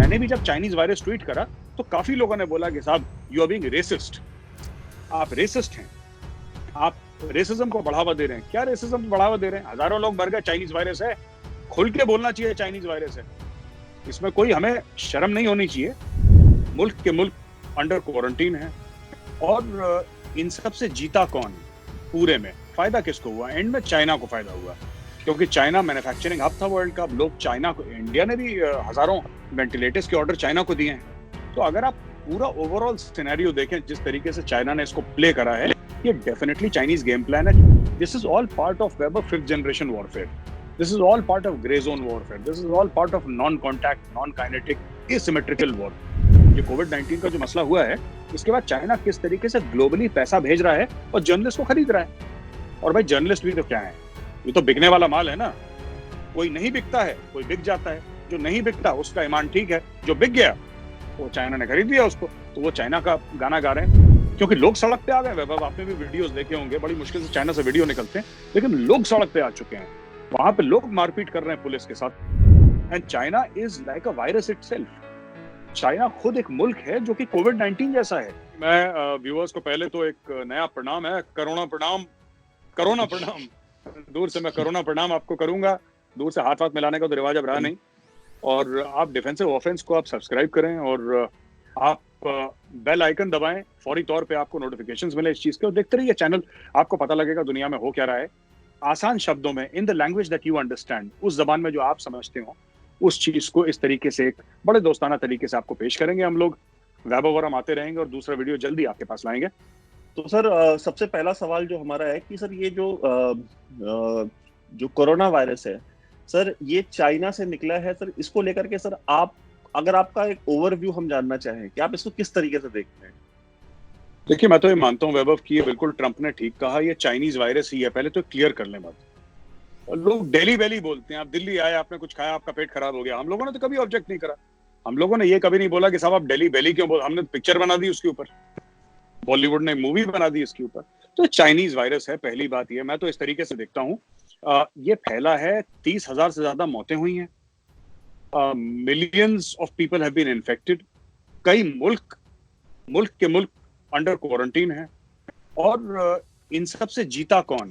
मैंने भी जब चाइनीज वायरस ट्वीट करा तो काफी लोगों ने बोला कि साहब यू आर बीइंग रेसिस्ट, आप रेसिस्ट हैं, आप रेसिज्म को बढ़ावा दे रहे हैं। क्या रेसिज्म को बढ़ावा दे रहे हैं? हजारों लोग मर गए, चाइनीज वायरस है, खुल के बोलना चाहिए चाइनीज वायरस है। इसमें कोई हमें शर्म नहीं होनी चाहिए। मुल्क के मुल्क अंडर क्वारंटीन है और इन सब से जीता कौन? पूरे में फायदा किसको हुआ? एंड में चाइना को फायदा हुआ, क्योंकि चाइना मैन्युफैक्चरिंग हब था वर्ल्ड का। लोग चाइना को, इंडिया ने भी हजारों वेंटिलेटर्स के ऑर्डर चाइना को दिए हैं। तो अगर आप पूरा ओवरऑल सिनेरियो देखें, जिस तरीके से चाइना ने इसको प्ले करा है, ये डेफिनेटली चाइनीज गेम प्लान है। This is all part of web of 5th generation warfare, this is all part of grey zone warfare, this is all part of non contact, non kinetic, asymmetrical war. ये कोविड-19 का जो मसला हुआ है, इसके बाद China किस तरीके से ग्लोबली पैसा भेज रहा है और जर्नलिस्ट को खरीद रहा है। और भाई जर्नलिस्ट भी तो क्या है, ये तो बिकने वाला माल है ना। कोई नहीं बिकता है, कोई बिक जाता है। जो नहीं बिकता उसका ईमान ठीक है, जो बिक गया वो चाइना ने खरीद लिया उसको, तो वो चाइना का गाना गा रहे हैं। क्योंकि लोग सड़क पे आ गए। वैभव, आपने भी वीडियोस देखे होंगे, बड़ी मुश्किल से चाइना से वीडियो निकलते हैं, लेकिन लोग सड़क पे आ चुके हैं। वहां पे लोग मारपीट कर रहे हैं पुलिस के साथ। And China is like a virus itself. China खुद एक मुल्क है जो कि कोविड-19 जैसा है। मैं व्यूअर्स को पहले तो एक नया प्रणाम है, कोरोना प्रणाम, कोरोना प्रणाम। दूर से मैं कोरोना प्रणाम आपको करूंगा। दूर से हाथ हाथ मिलाने का तो रिवाज अब रहा नहीं। और आप डिफेंसिव ऑफेंस को आप सब्सक्राइब करें और आप बेल आइकन दबाएं, फौरी तौर पे आपको नोटिफिकेशंस मिले इस चीज के, और देखते रहिए चैनल, आपको पता लगेगा दुनिया में हो क्या रहा है। आसान शब्दों में, in the language that you understand, उस जबान में जो आप समझते हो, उस चीज को इस तरीके से एक बड़े दोस्ताना तरीके से आपको पेश करेंगे हम लोग। वैभव और हम आते रहेंगे और दूसरा वीडियो जल्दी आपके पास लाएंगे। तो सर सबसे पहला सवाल जो हमारा है कि सर ये जो कोरोना वायरस है सर, ये चाइना से निकला है सर, इसको लेकर के सर आप, अगर आपका एक ओवरव्यू हम जानना चाहें कि आप इसको किस तरीके से देखते हैं। देखिए, मैं तो ये मानता हूँ वैभव कि ये बिल्कुल ट्रंप ने ठीक कहा, ये चाइनीज वायरस ही है। पहले तो क्लियर कर लें बात। और लोग दिल्ली वैली बोलते हैं, आप दिल्ली आए, आपने कुछ खाया, आपका पेट खराब हो गया। हम लोगों ने तो कभी ऑब्जेक्ट नहीं करा। हम लोगों ने ये कभी नहीं बोला कि साहब आप दिल्ली वैली क्यों बोल, हमने पिक्चर बना दी उसके ऊपर, बॉलीवुड ने मूवी बना दी इसके ऊपर। तो चाइनीज वायरस है, पहली बात ये। मैं तो इस तरीके से देखता हूँ, ये फैला है, 30,000 से ज्यादा मौतें हुई हैं, millions of people have been infected, कई मुल्क के मुल्क अंडर क्वारंटीन है। और इन सब से जीता कौन?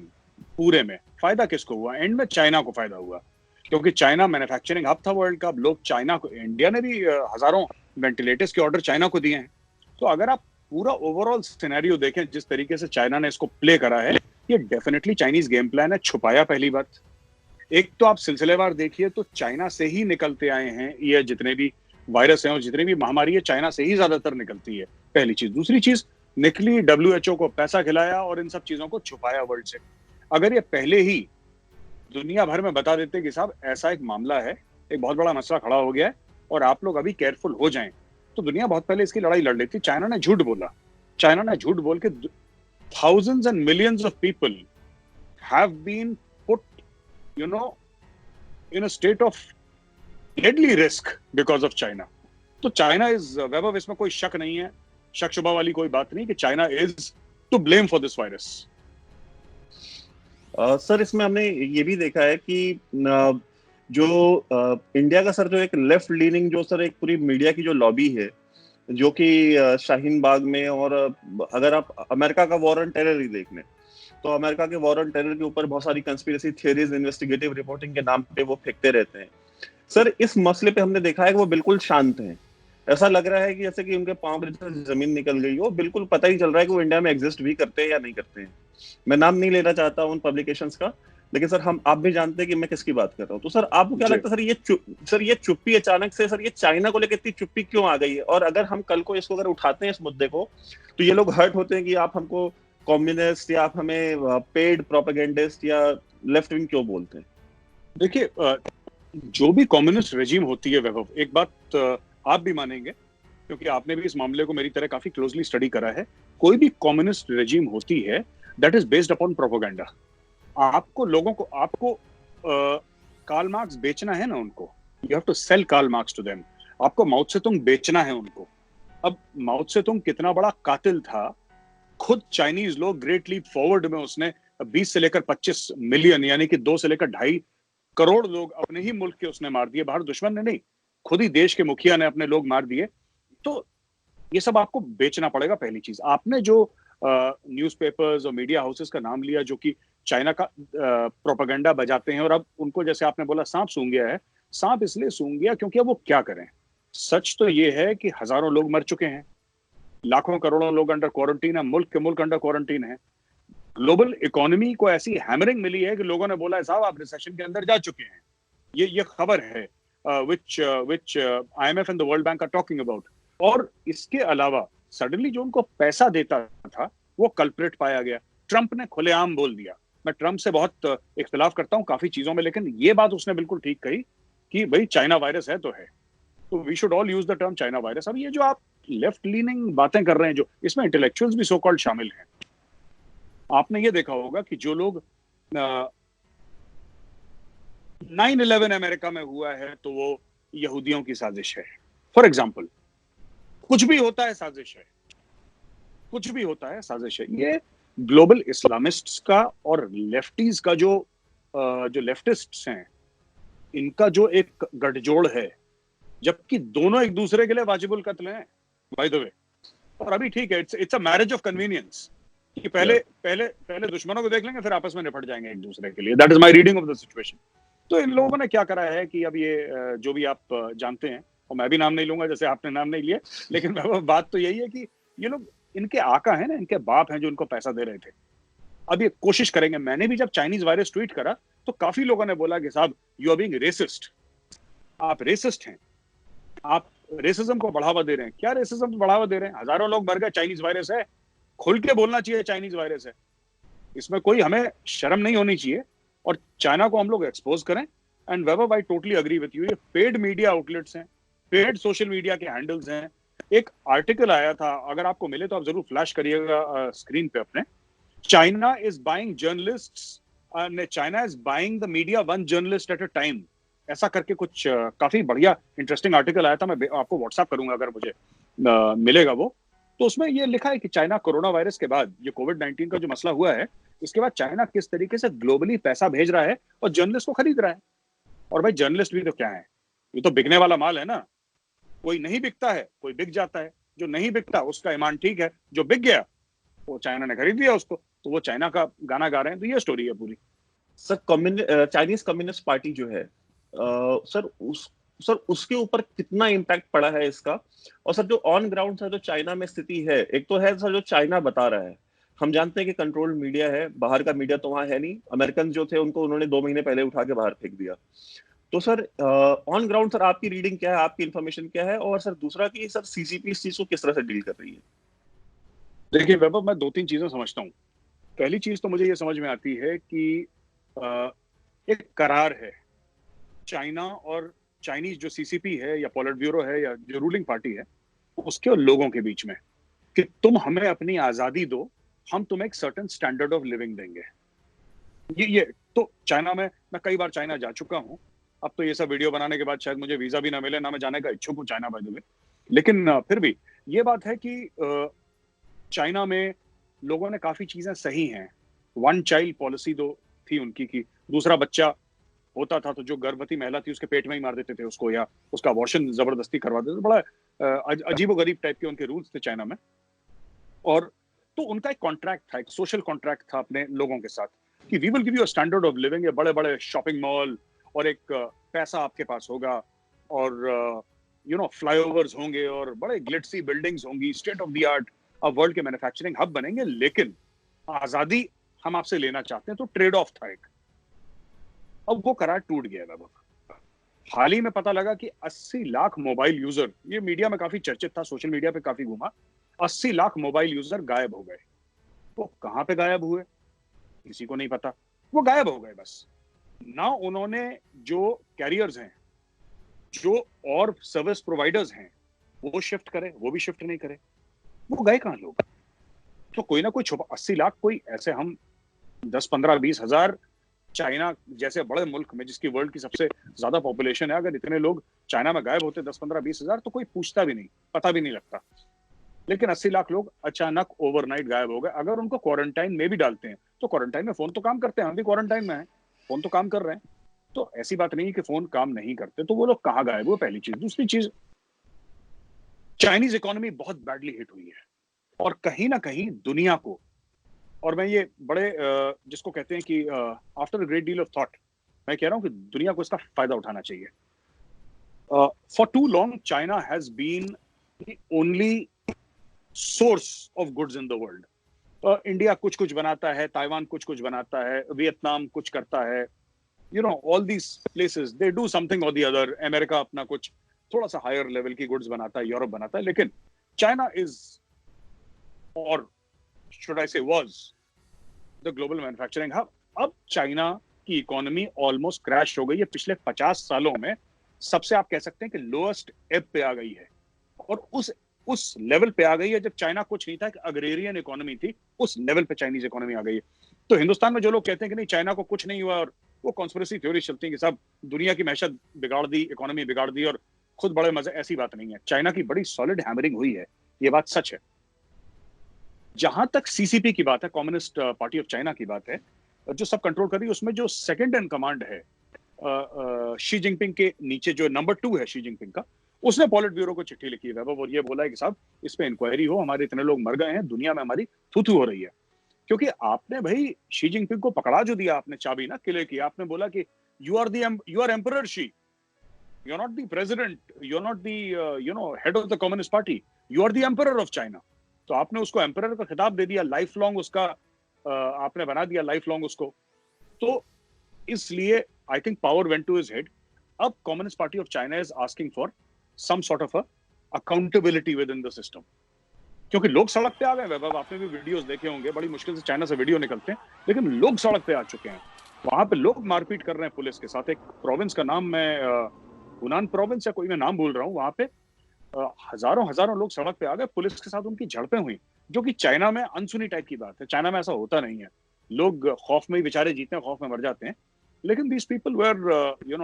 पूरे में फायदा किसको हुआ? एंड में चाइना को फायदा हुआ, क्योंकि चाइना मैन्युफैक्चरिंग हब था वर्ल्ड का। लोग चाइना को, इंडिया ने भी हजारों वेंटिलेटर्स के ऑर्डर चाइना को दिए हैं। तो अगर आप पूरा ओवरऑल सिनेरियो देखें, जिस तरीके से चाइना ने इसको प्ले करा है, ये डेफिनेटली चाइनीज गेम प्लान है। छुपाया पहली बात। एक तो आप सिलसिलेवार देखिए तो चाइना से ही निकलते आए हैं ये जितने भी वायरस हैं और जितनी भी महामारी है, चाइना से ही ज्यादातर निकलती है, पहली चीज। दूसरी चीज, निकली WHO को पैसा खिलाया और इन सब चीजों को छुपाया वर्ल्ड से। अगर ये पहले ही दुनिया भर में बता देते कि साहब ऐसा एक मामला है, एक बहुत बड़ा मसला खड़ा हो गया है और आप लोग अभी केयरफुल हो जाएं, तो दुनिया बहुत पहले इसकी लड़ाई लड़ लेती। चाइना ने झूठ बोला। चाइना ने झूठ बोल के thousands and millions of people have been put, in a state of deadly risk because of China. तो चाइना इज, वैभव, इसमें कोई शक नहीं है, शक शुबा वाली कोई बात नहीं कि China is to blame for this virus. Sir इसमें हमने ये भी देखा है कि जो इंडिया का सर जो एक लेफ्ट लीनिंग जो सर एक पूरी मीडिया की जो लॉबी है, जो कि शाहीन बाग में, और अगर आप अमेरिका का वॉर ऑन टेरर ही देख लें तो अमेरिका के वॉर ऑन टेरर के ऊपर बहुत सारी कंस्पिरेसी थियरीज इन्वेस्टिगेटिव रिपोर्टिंग के नाम पे वो फेंकते रहते हैं। सर इस मसले पे हमने देखा है कि वो बिल्कुल शांत हैं। ऐसा लग रहा है कि जैसे कि उनके पांव से जमीन निकल गई हो, बिल्कुल पता ही चल रहा है कि वो इंडिया में एग्जिस्ट भी करते हैं या नहीं करते हैं। मैं नाम नहीं लेना चाहता उन पब्लिकेशंस का, लेकिन सर आप भी जानते हैं कि मैं किसकी बात कर रहा हूँ। तो सर आपको क्या लगता है सर ये चुप्पी अचानक से, सर ये चाइना को लेकर इतनी चुप्पी क्यों आ गई है? और अगर हम कल को इसको अगर उठाते हैं इस मुद्दे को, तो ये लोग हर्ट होते हैं कि आप हमको कम्युनिस्ट या आप हमें पेड प्रोपेगेंडिस्ट या लेफ्ट विंग क्यों बोलते हैं? देखिए, जो भी कम्युनिस्ट रेजिम होती है वैभव, एक बात आप भी मानेंगे, क्योंकि आपने भी इस मामले को मेरी तरह काफी क्लोजली स्टडी करा है। कोई भी कम्युनिस्ट रेजिम होती है that is based upon propaganda. आपको लोगों को, आपको कार्ल मार्क्स बेचना है ना उनको, you have to sell Karl Marx to them. आपको माओ त्से-तुंग बेचना है उनको। अब माओ त्से-तुंग कितना बड़ा कातिल था, खुद चाइनीज लोग ग्रेट लीप फॉरवर्ड में उसने 20 से लेकर 25 मिलियन, यानी कि 2 से लेकर 2.5 करोड़ लोग अपने ही मुल्क के उसने मार दिए, बाहर दुश्मन ने नहीं। खुद ही देश के मुखिया ने अपने लोग मार दिए। तो ये सब आपको बेचना पड़ेगा। पहली चीज, आपने जो न्यूज़पेपर्स और मीडिया हाउसेस का नाम लिया जो कि चाइना का प्रोपेगेंडा बजाते हैं, और अब उनको जैसे आपने बोला सांप सूंघ गया है। सांप इसलिए सूंघ गया क्योंकि अब वो क्या करें। सच तो ये है कि हजारों लोग मर चुके हैं, लाखों करोड़ों लोग अंडर क्वारंटीन है, मुल्क के मुल्क अंडर क्वारंटीन है। ग्लोबल इकोनॉमी को ऐसी हैमरिंग मिली है कि लोगों ने बोला है साहब आप रिसेशन के अंदर जा चुके हैं। ये खबर है which IMF and the World Bank are talking about. और इसके अलावा सडनली जो उनको पैसा देता था वो कल्प्रिट पाया गया। ट्रंप ने खुलेआम बोल दिया। मैं ट्रंप से बहुत इख्तिलाफ करता हूं काफी चीजों में, लेकिन ये बात उसने बिल्कुल ठीक कही कि भाई चाइना वायरस है तो है, तो we should all use the term China virus. अब ये जो आप लेफ्ट लीनिंग बातें कर रहे हैं, जो इसमें इंटेलेक्चुअल्स भी सो कॉल्ड शामिल हैं। आपने ये देखा होगा कि जो लोग 9/11 अमेरिका में हुआ है तो वो यहूदियों की साजिश है, फॉर एग्जाम्पल। कुछ भी होता है साजिश है, कुछ भी होता है साजिश है। ये ग्लोबल इस्लामिस्ट्स का और लेफ्टीज का जो लेफ्टिस्ट्स हैं, इनका जो एक गठजोड़ है, जबकि दोनों एक दूसरे के लिए वाजिबुल कत्ल हैं बाय द वे। और अभी ठीक है, it's a marriage of convenience कि पहले दुश्मनों को देख लेंगे फिर आपस में निपट जाएंगे एक दूसरे के लिए। That is my reading of the situation. तो इन लोगों ने क्या करा है कि अब ये जो भी आप जानते हैं, और मैं भी नाम नहीं लूंगा जैसे आपने नाम नहीं लिया, लेकिन बात तो यही है कि ये लोग, इनके आका है ना, इनके बाप हैं जो इनको पैसा दे रहे थे। अब ये कोशिश करेंगे। मैंने भी जब चाइनीज वायरस ट्वीट करा तो काफी लोगों ने बोला कि साहब यू आर बीइंग रेसिस्ट, आप रेसिस्ट हैं, आप रेसिज्म को बढ़ावा दे रहे हैं। क्या रेसिज्म को बढ़ावा दे रहे हैं? हजारों लोग मर गए, चाइनीज वायरस है। खुल के बोलना चाहिए चाइनीज वायरस है, इसमें कोई हमें शर्म नहीं होनी चाहिए, और चाइना को हम लोग एक्सपोज करें। And Vaibhav, I totally agree with you. ये पेड मीडिया आउटलेट्स हैं, पेड सोशल मीडिया के हैंडल्स हैं। एक आर्टिकल आया था, अगर आपको मिले तो आप जरूर फ्लैश करिएगा स्क्रीन पे अपने। China is buying journalists, China is buying the media one journalist at a time, ऐसा करके कुछ काफी बढ़िया इंटरेस्टिंग आर्टिकल आया था। मैं आपको व्हाट्सएप करूंगा अगर मुझे मिलेगा वो। तो उसमें ये लिखा है कि चाइना कोरोना वायरस के बाद, ये कोविड-19 का जो मसला हुआ है, इसके बाद चाइना किस तरीके से ग्लोबली पैसा भेज रहा है और जर्नलिस्ट को खरीद रहा है। और भाई जर्नलिस्ट भी तो क्या है, ये तो बिकने वाला माल है ना। कोई नहीं बिकता है, कोई बिक जाता है। जो नहीं बिकता उसका ईमान ठीक है, जो बिक गया वो चाइना ने खरीद लिया उसको, तो वो चाइना का गाना गा रहे हैं। तो ये स्टोरी है पूरी। सर, चाइनीज कम्युनिस्ट पार्टी जो है, सर उसके ऊपर कितना इम्पैक्ट पड़ा है इसका? और सर जो ऑन ग्राउंड सर जो चाइना में स्थिति है, एक तो है सर जो चाइना बता रहा है, हम जानते हैं कि कंट्रोल्ड मीडिया है, बाहर का मीडिया तो वहां है नहीं। अमेरिकन जो थे उनको उन्होंने 2 महीने पहले उठा के बाहर फेंक दिया। तो सर ऑन ग्राउंड सर आपकी रीडिंग क्या है, आपकी इन्फॉर्मेशन क्या है? और सर दूसरा कि सर सीसीपी इस चीज को किस तरह से डील कर रही है? देखिए वैभव, मैं 2-3 चीजें समझता हूँ। पहली चीज तो मुझे ये समझ में आती है कि एक करार है चाइना और चाइनीज जो सीसीपी है या पॉलिट ब्यूरो है या जो रूलिंग पार्टी है, उसके और लोगों के बीच में, कि तुम हमें अपनी आजादी दो, हम तुम्हें एक सर्टेन स्टैंडर्ड ऑफ लिविंग देंगे। ये तो चाइना में, मैं कई बार चाइना जा चुका हूँ। अब तो ये सब वीडियो बनाने के बाद शायद मुझे वीजा भी ना मिले, ना मैं जाने का इच्छुक हूँ चाइना बाय द वे। लेकिन फिर भी ये बात है कि चाइना में लोगों ने काफी चीजें सही हैं। वन चाइल्ड पॉलिसी तो थी उनकी, कि दूसरा बच्चा होता था तो जो गर्भवती महिला थी उसके पेट में ही मार देते थे उसको, या उसका अबॉर्शन जबरदस्ती करवा देते थे। बड़ा अजीबोगरीब टाइप के उनके रूल्स थे चाइना में। और तो उनका एक कॉन्ट्रैक्ट था, एक सोशल कॉन्ट्रैक्ट था अपने लोगों के साथ, कि we will give you a standard of living, बड़े बड़े शॉपिंग मॉल, और एक पैसा आपके पास होगा, और फ्लाईओवर्स होंगे, और बड़े ग्लिटसी बिल्डिंग्स होंगी, स्टेट ऑफ द आर्ट, अब वर्ल्ड के मैन्युफैक्चरिंग हब बनेंगे। लेकिन आजादी हम आपसे लेना चाहते हैं, तो ट्रेड ऑफ था एक। अब वो करार टूट गया लगभग। हाल ही में पता लगा कि 80 लाख मोबाइल यूजर, ये मीडिया में काफी चर्चित था, सोशल मीडिया पे काफी घूमा, 80 लाख मोबाइल यूजर गायब हो गए। वो कहां पे गायब हुए किसी को नहीं पता, वो गायब हो गए बस। ना उन्होंने जो कैरियर्स हैं, जो और सर्विस प्रोवाइडर्स हैं, वो शिफ्ट करे, वो भी शिफ्ट नहीं करे। वो गए कहां लोग? तो कोई ना कोई छुपा 80 लाख, कोई ऐसे हम 10, 15, 20 हजार चाइना जैसे बड़े मुल्क में, जिसकी वर्ल्ड की सबसे ज्यादा पॉपुलेशन है, अगर इतने लोग चाइना में गायब होते 10, 15, 20 हजार, तो कोई पूछता भी नहीं, पता भी नहीं लगता। लेकिन 80 लाख लोग अचानक ओवरनाइट गायब हो गए। अगर उनको क्वारंटाइन में भी डालते हैं तो क्वारंटाइन में फोन तो काम करते हैं, हम भी क्वारंटाइन में हैं, फोन तो काम कर रहे हैं। तो ऐसी बात नहीं है कि फोन काम नहीं करते, तो वो लोग कहाँ गायब हुए, पहली चीज। दूसरी चीज, चाइनीज इकोनॉमी बहुत बैडली हिट हुई है, और कहीं ना कहीं दुनिया को, और मैं ये बड़े जिसको कहते हैं कि after a great deal of thought, मैं कह रहा हूं कि दुनिया को इसका फायदा उठाना चाहिए। For too long China has been the only source of goods in the world. India कुछ कुछ बनाता है, ताइवान कुछ कुछ बनाता है, वियतनाम कुछ करता है, you know all these places they do something और द अदर। अमेरिका अपना कुछ थोड़ा सा हायर लेवल की गुड्स बनाता है, यूरोप बनाता है, लेकिन चाइना इज, और शुड आई से was, the global manufacturing hub. अब चाइना की इकोनॉमी ऑलमोस्ट क्रैश हो गई है पिछले 50 सालों में, सबसे आप कह सकते हैं कि लोएस्ट एब पे आ गई है, और उस लेवल पे आ गई है जब चाइना कुछ नहीं था, कि अग्रेरियन इकोनॉमी थी, उस लेवल पे चाइनीज इकोनॉमी आ गई है। तो हिंदुस्तान में जो लोग कहते हैं कि नहीं चाइना को कुछ नहीं हुआ, और वो कॉन्स्पिरेसी थ्योरी चलती है कि सब दुनिया की मैशत बिगाड़ दी, इकोनॉमी बिगाड़ दी और खुद बड़े मजे, ऐसी बात नहीं है। चाइना की बड़ी सॉलिड हैमरिंग हुई है, ये बात सच है। जहां तक सीसीपी की बात है, कम्युनिस्ट पार्टी ऑफ चाइना की बात है, जो सब कंट्रोल कर रही है, उसमें जो सेकंड इन कमांड है शी जिनपिंग के नीचे, जो नंबर 2 है शी जिनपिंग का, उसने पॉलिट ब्यूरो को चिट्ठी लिखी है और ये बोला है कि साहब इस पे इंक्वायरी हो, हमारे इतने लोग मर गए हैं, दुनिया में हमारी थू हो रही है। क्योंकि आपने भाई शी जिनपिंग को पकड़ा जो दिया आपने चाबी ना किले की, आपने बोला कि you are emperor Xi, you are not the president, you are not the head of the communist party, you are the emperor of China. तो आपने उसको एम्परर का खिताब दे दिया, लाइफ लॉन्ग उसका आपने बना दिया लाइफ लॉन्ग उसको। तो इसलिए I think power went to his head. अब communist party of China is asking for some sort of accountability within the system, क्योंकि लोग सड़क पे आ गए। वैभव, आपने भी वीडियोस देखे होंगे, बड़ी मुश्किल से चाइना से वीडियो निकलते हैं, लेकिन लोग सड़क पे आ चुके हैं। वहां पे लोग मारपीट कर रहे हैं पुलिस के साथ। एक प्रोविंस का नाम मैं हुनान प्रोविंस या कोई मैं नाम भूल रहा हूँ, वहां पे हजारों हजारों लोग सड़क पे आ गए, पुलिस के साथ उनकी झड़पें हुई, जो कि चाइना में अनसुनी टाइप की बात है। चाइना में ऐसा होता नहीं है, लोग खौफ में ही बेचारे जीते हैं, खौफ में मर जाते हैं। लेकिन these people were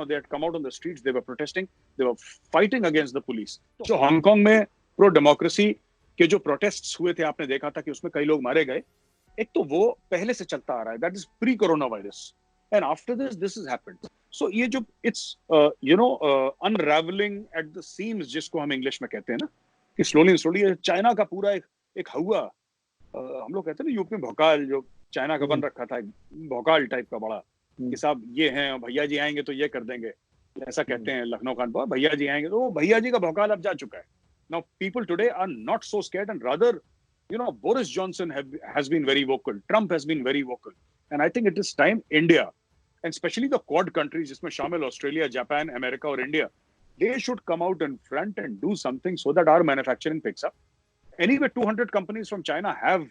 they had come out on the streets, they were protesting, they were fighting against the police। जो हांगकांग में प्रो डेमोक्रेसी के जो प्रोटेस्ट्स हुए थे, आपने देखा था कि उसमें कई लोग मारे गए। एक तो वो पहले से चलता आ रहा है, that is pre corona virus, and after this is happened. So ये जो it's unravelling at the seams, जिसको हम इंग्लिश में कहते हैं ना, कि स्लोली चाइना का पूरा एक हुआ, हम लोग कहते हैं ना यूपी में भोकाल, जो चाइना का बन रखा था, भोकाल टाइप का बड़ा, कि साहब ये हैं, भैया जी आएंगे तो ये कर देंगे, ऐसा कहते हैं लखनऊ कानपुर, भैया जी आएंगे, तो वो भैया जी का भौकाल अब जा चुका है। Now people today are not so scared, and rather Boris Johnson has been very vocal, Trump has been very vocal, and I think it is time India and specially the Quad countries, जिसमें शामिल Australia, Japan, America और India, they should come out in front and do something so that our manufacturing picks up. Anyway, 200 companies from China have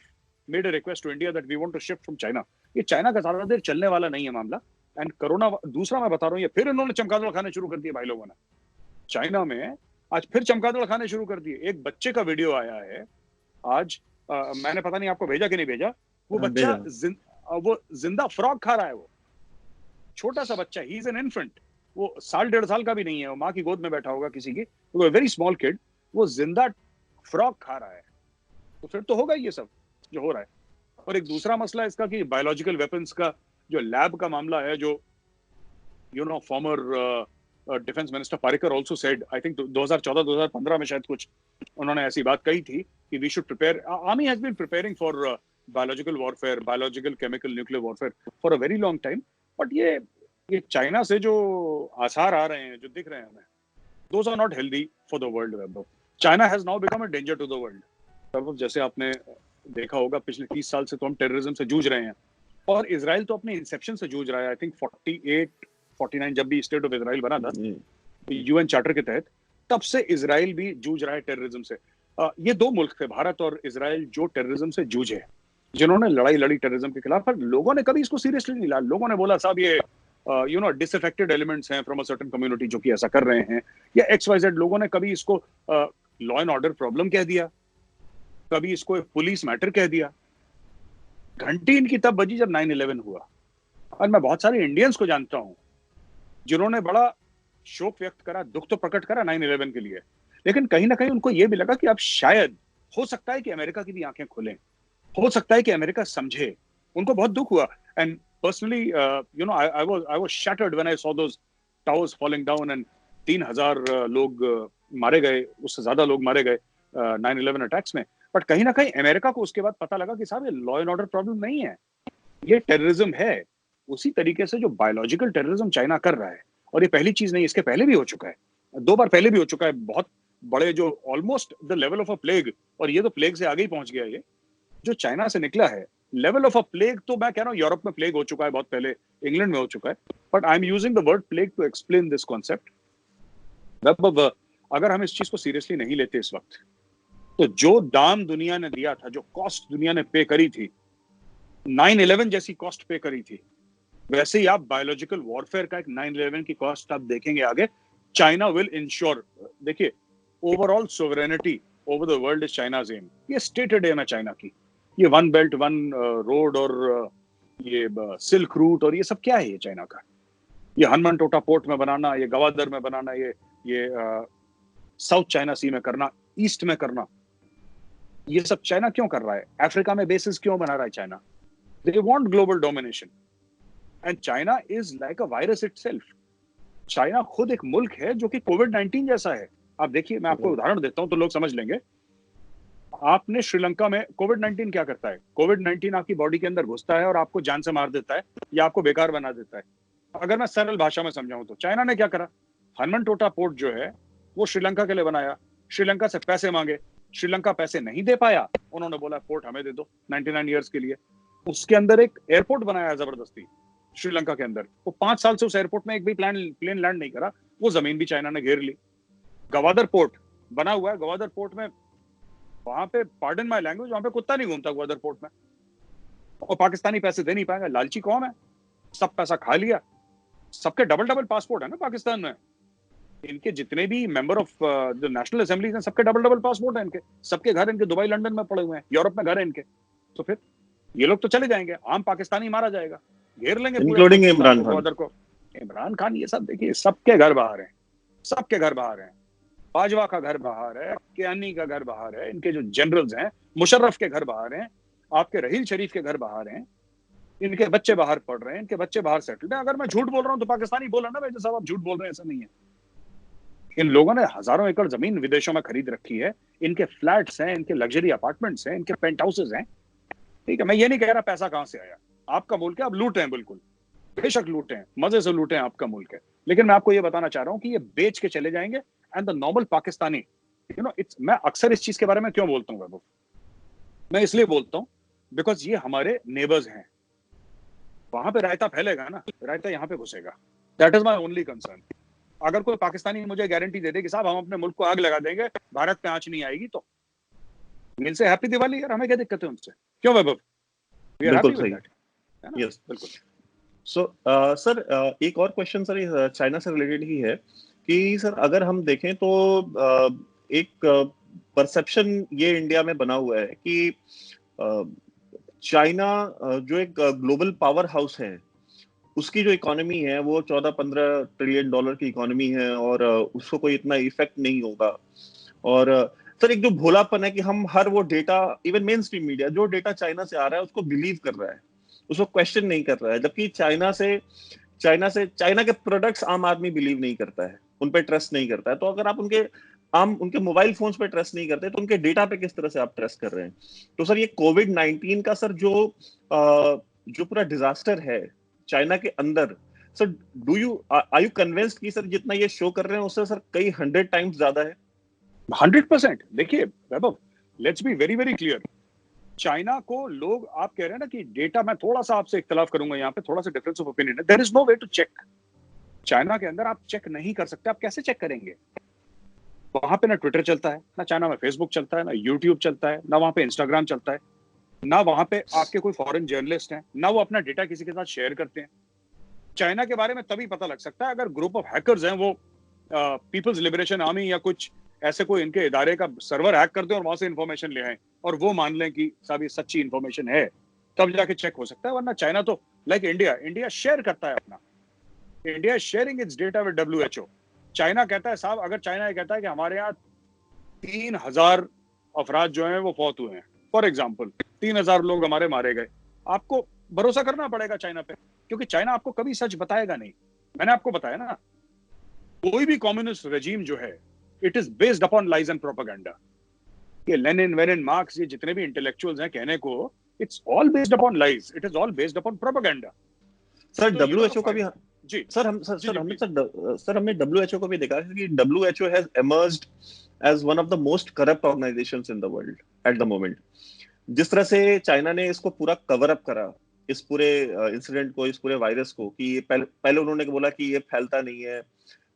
made a request to India that we want to ship from China. ये China का ज्यादा देर चलने वाला नहीं है मामला। And corona दूसरा मैं बता रहा हूँ, ये फिर इन्होंने चमगादड़ खाने शुरू कर दिए भाई लोगों ने। चाइना में आज फिर चमगादड़ खाने शुरू कर दिए। एक बच्चे का वीडियो आया है आज, मैंने पता नहीं आपको भेजा कि नहीं भेजा, वो बच्चा वो जिंदा फ्रॉग खा रहा है। वो छोटा सा बच्चा, ही इज एन इन्फेंट, वो 1.5 साल का भी नहीं है, वो माँ की गोद में बैठा होगा किसी की, वो वेरी स्मॉल किड, वो जिंदा फ्रॉग खा रहा है। तो फिर तो होगा ये सब जो हो रहा है। और एक दूसरा मसला है इसका कि बायोलॉजिकल वेपन्स का जो लैब का मामला है, जो farmer defence minister Parrikar also said, I think 2014-2015 में शायद कुछ उन्होंने ऐसी बात कही थी कि we should prepare, army has been preparing for biological warfare, biological, chemical, nuclear warfare for a very long time. But ये चाइना से जो आसार आ रहे हैं, जो दिख रहे हैं हमें, those are not healthy for the world. China has now become a danger to the world. जैसे आपने देखा होगा, पिछले 30 साल से तो हम टेररिज्म से जूझ रहे हैं, और इजराइल तो अपने इंसेप्शन से जूझ रहा है। आई थिंक 48-49 जब भी स्टेट ऑफ इजराइल बना था यूएन चार्टर के तहत, तब से इजराइल भी जूझ रहा है टेररिज्म से। ये दो मुल्क थे, भारत और इजराइल, जो टेररिज्म से जूझे, जिन्होंने लड़ाई लड़ी टेररिज्म के खिलाफ। पर लोगों ने कभी इसको सीरियसली नहीं लिया। लोगों ने बोला साहब ये डिसअफेक्टेड एलिमेंट्स हैं फ्रॉम अ सर्टेन कम्युनिटी जो कि ऐसा कर रहे हैं, या XYZ। लोगों ने कभी इसको लॉ एंड ऑर्डर प्रॉब्लम कह दिया, कभी इसको पुलिस मैटर कह दिया। घंटी इनकी तब बजी जब 9/11 हुआ। और मैं बहुत सारे इंडियंस को जानता हूं जिन्होंने बड़ा शोक व्यक्त करा, दुख तो प्रकट करा 9/11 के लिए, लेकिन कहीं ना कहीं उनको यह भी लगा कि अब शायद हो सकता है कि अमेरिका की भी आंखें खुलें, हो सकता है कि अमेरिका समझे। उनको बहुत दुख हुआ। And personally, I was shattered when I saw those towers falling down and 3,000 लोग मारे गए, उससे ज्यादा लोग मारे गए 9/11 अटैक्स में. बट कहीं ना कहीं अमेरिका को उसके बाद पता लगा कि साहब ये लॉ एंड ऑर्डर प्रॉब्लम नहीं है, ये टेररिज्म है. उसी तरीके से जो बायोलॉजिकल टेररिज्म चाइना कर रहा है, और ये पहली चीज नहीं, इसके पहले भी हो चुका है, 2 बार पहले भी हो चुका है, बहुत बड़े, जो almost the level of a plague, और ये तो प्लेग से आगे ही पहुंच गया. ये जो चाइना से निकला है, लेवल ऑफ अ प्लेग, तो मैं कह रहा हूँ यूरोप में प्लेग हो चुका है बहुत पहले, इंग्लैंड में हो चुका है, but I am using the word plague to explain this concept. अगर हम इस चीज को सीरियसली नहीं लेते इस वक्त, तो जो दाम दुनिया ने दिया था, जो कॉस्ट दुनिया ने पे करी थी, 9/11 जैसी कॉस्ट पे करी थी, वैसे ही आप बायोलॉजिकल वॉरफेयर का एक 9/11 की कॉस्ट आप देखेंगे आगे. चाइना विल इंश्योर, देखिए, overall sovereignty over the world is China's aim. ये स्टेटेड एम है चाइना की. ये वन बेल्ट वन रोड और ये सिल्क रूट और ये सब क्या है ये चाइना का? ये हनुमान टोटा पोर्ट में बनाना, ये गवादर में बनाना, ये साउथ चाइना सी में करना, ईस्ट में करना, ये सब चाइना क्यों कर रहा है? अफ्रीका में बेसिस क्यों बना रहा है China? They want global domination and China is like a virus itself. China खुद एक मुल्क है जो कि कोविड-19 जैसा है. आप देखिए, मैं आपको उदाहरण देता हूं तो लोग समझ लेंगे. आपने श्रीलंका में कोविड-19 क्या करता है? कोविड-19 आपकी बॉडी के अंदर घुसता है और आपको जान से मार देता है या आपको बेकार बना देता है. अगर मैं सरल भाषा में समझाऊं तो चाइना ने क्या करा? हनुमान टोटा पोर्ट जो है वो श्रीलंका के लिए बनाया, श्रीलंका से पैसे मांगे, श्रीलंका पैसे नहीं दे पाया, उन्होंने बोला पोर्ट हमें दे दो 99 ईयर्स के लिए. उसके अंदर एक एयरपोर्ट बनाया जबरदस्ती श्रीलंका के अंदर. वो 5 साल से उस एयरपोर्ट में एक भी प्लेन लैंड नहीं करा. वो जमीन भी चाइना ने घेर ली. गवादर पोर्ट बना हुआ है. गवादर पोर्ट में, वहां पे, पार्डन माय लैंग्वेज, वहां पे कुत्ता नहीं घूमता गवादर पोर्ट में. और पाकिस्तानी पैसे दे नहीं पाएंगे. लालची कौन है? सब पैसा खा लिया. सबके डबल पासपोर्ट है ना पाकिस्तान में. इनके जितने भी member of the national assembly हैं, सबके डबल पासपोर्ट है इनके. सबके घर इनके दुबई लंदन में पड़े हुए हैं, यूरोप में घर है इनके. तो फिर ये लोग तो चले जाएंगे, आम पाकिस्तानी मारा जाएगा, घेर लेंगे इंक्लूडिंग इमरान खान. इमरान खान, ये सब देखिए, सबके घर बाहर हैं, सबके घर बाहर हैं. बाजवा का घर बाहर है, कियानी का घर बाहर है, इनके जो जनरल्स हैं, मुशर्रफ के घर बाहर हैं, आपके रहील शरीफ के घर बाहर हैं, इनके बच्चे बाहर पढ़ रहे हैं, इनके बच्चे बाहर सेटल्ड हैं. अगर मैं झूठ बोल रहा हूं तो पाकिस्तानी बोला ना भाई साहब, आप झूठ बोल रहे हैं, ऐसा नहीं है. इन लोगों ने हजारों एकड़ जमीन विदेशों में खरीद रखी है. इनके फ्लैट्स हैं, इनके लग्जरी अपार्टमेंट्स हैं, इनके पेंट हाउसेज हैं. ठीक है, मैं ये नहीं कह रहा पैसा कहां से आया. आपका मुल्क है, आप लूटे हैं, बिल्कुल बेशक लूटे हैं, मजे से लूटे हैं, आपका मुल्क है. लेकिन मैं आपको ये बताना चाह रहा हूं कि ये बेच के चले जाएंगे. And the normal Pakistani, it's, मैं अक्सर इस चीज के बारे में क्यों बोलता हूँ वैभव? मैं इसलिए बोलता हूँ बिकॉज ये हमारे नेबर्स हैं. वहां पे रायता फैलेगा ना, रायता यहाँ पे घुसेगा. That is my only concern. अगर कोई पाकिस्तानी मुझे गारंटी दे दे कि साहब हम अपने मुल्क को आग लगा देंगे, भारत पे आंच नहीं आएगी, तो मिल से हैप्पी दिवाली यार, हमें क्या दिक्कत है उनसे? क्यों Vaibhav? We are happy with that, है ना? यस, बिल्कुल. सो सर, एक और क्वेश्चन सर चाइना से रिलेटेड ही है कि सर अगर हम देखें तो एक परसेप्शन ये इंडिया में बना हुआ है कि चाइना जो एक ग्लोबल पावर हाउस है, उसकी जो इकोनॉमी है वो 14-15 ट्रिलियन डॉलर की इकोनॉमी है और उसको कोई इतना इफेक्ट नहीं होगा. और सर एक जो भोलापन है कि हम हर वो data, even main stream media जो डेटा चाइना से आ रहा है उसको बिलीव कर रहा है, उसको क्वेश्चन नहीं कर रहा है. जबकि चाइना के प्रोडक्ट्स आम आदमी बिलीव नहीं करता है, उन पे ट्रस्ट नहीं करता है. तो अगर आप उनके मोबाइल फोन्स पे ट्रस्ट नहीं करते तो उनके डेटा पे किस तरह से आप ट्रस्ट कर रहे हैं? तो सर ये कोविड-19 का सर जो पूरा डिजास्टर है चाइना के अंदर, सर आर यू कन्विंस्ड कि सर जितना ये शो कर रहे हैं उससे सर कई 100 टाइम्स ज्यादा है? 100%. देखिए Vaibhav, let's be very very clear. China को लोग, आप कह रहे हैं ना कि डेटा, मैं थोड़ा सा आपसे इख्तलाफ करूंगा, यहाँ पे थोड़ा सा डिफरेंस ऑफ ओपिनियन है. There is no way to check. China के अंदर आप चेक नहीं कर सकते. आप कैसे चेक करेंगे? वहां पे ना ट्विटर चलता है, ना चाइना में फेसबुक चलता है, ना यूट्यूब चलता है, ना वहां पे इंस्टाग्राम चलता है, ना वहां पे आपके कोई फॉरेन जर्नलिस्ट हैं, ना वो अपना डेटा किसी के साथ शेयर करते हैं. चाइना के बारे में तभी पता लग सकता है अगर ग्रुप ऑफ हैकर्स हैं, वो पीपल्स लिबरेशन आर्मी या कुछ ऐसे कोई इनके इदारे का सर्वर हैक कर दें और वहां से इंफॉर्मेशन ले आए और वो मान लें कि साहब ये सच्ची इंफॉर्मेशन है, तब जाके चेक हो सकता है. वरना चाइना तो लाइक इंडिया शेयर करता है अपना. India sharing it's data with WHO. China कहता है साहब, अगर चाइना ये कहता है कि हमारे यहाँ 3,000 अफराद जो हैं वो फौत हुए हैं, फॉर एग्जाम्पल 3,000 लोग हमारे मारे गए, आपको भरोसा करना पड़ेगा चाइना पे, क्योंकि चाइना आपको कभी सच बताएगा नहीं। मैंने आपको बताया ना, कोई भी कम्युनिस्ट रेजीम जो है, it is based upon lies and propaganda. ये लेनिन वेनिन मार्क्स, ये जितने भी इंटेलेक्चुअल्स हैं कहने को, it's all based upon lies, it is all based upon propaganda. Sir तो यू नो द डब्ल्यूएचओ का भी, फाइट। जी जी सर जी हमने प्लीज। सर हमने डब्ल्यूएचओ को भी देखा है कि WHO has emerged as one of the most corrupt organizations in the world at the moment. जिस तरह से चाइना ने इसको पूरा कवर अप करा, इस पूरे इंसिडेंट को, इस पूरे वायरस को, कि ये पहले उन्होंने बोला कि ये फैलता नहीं है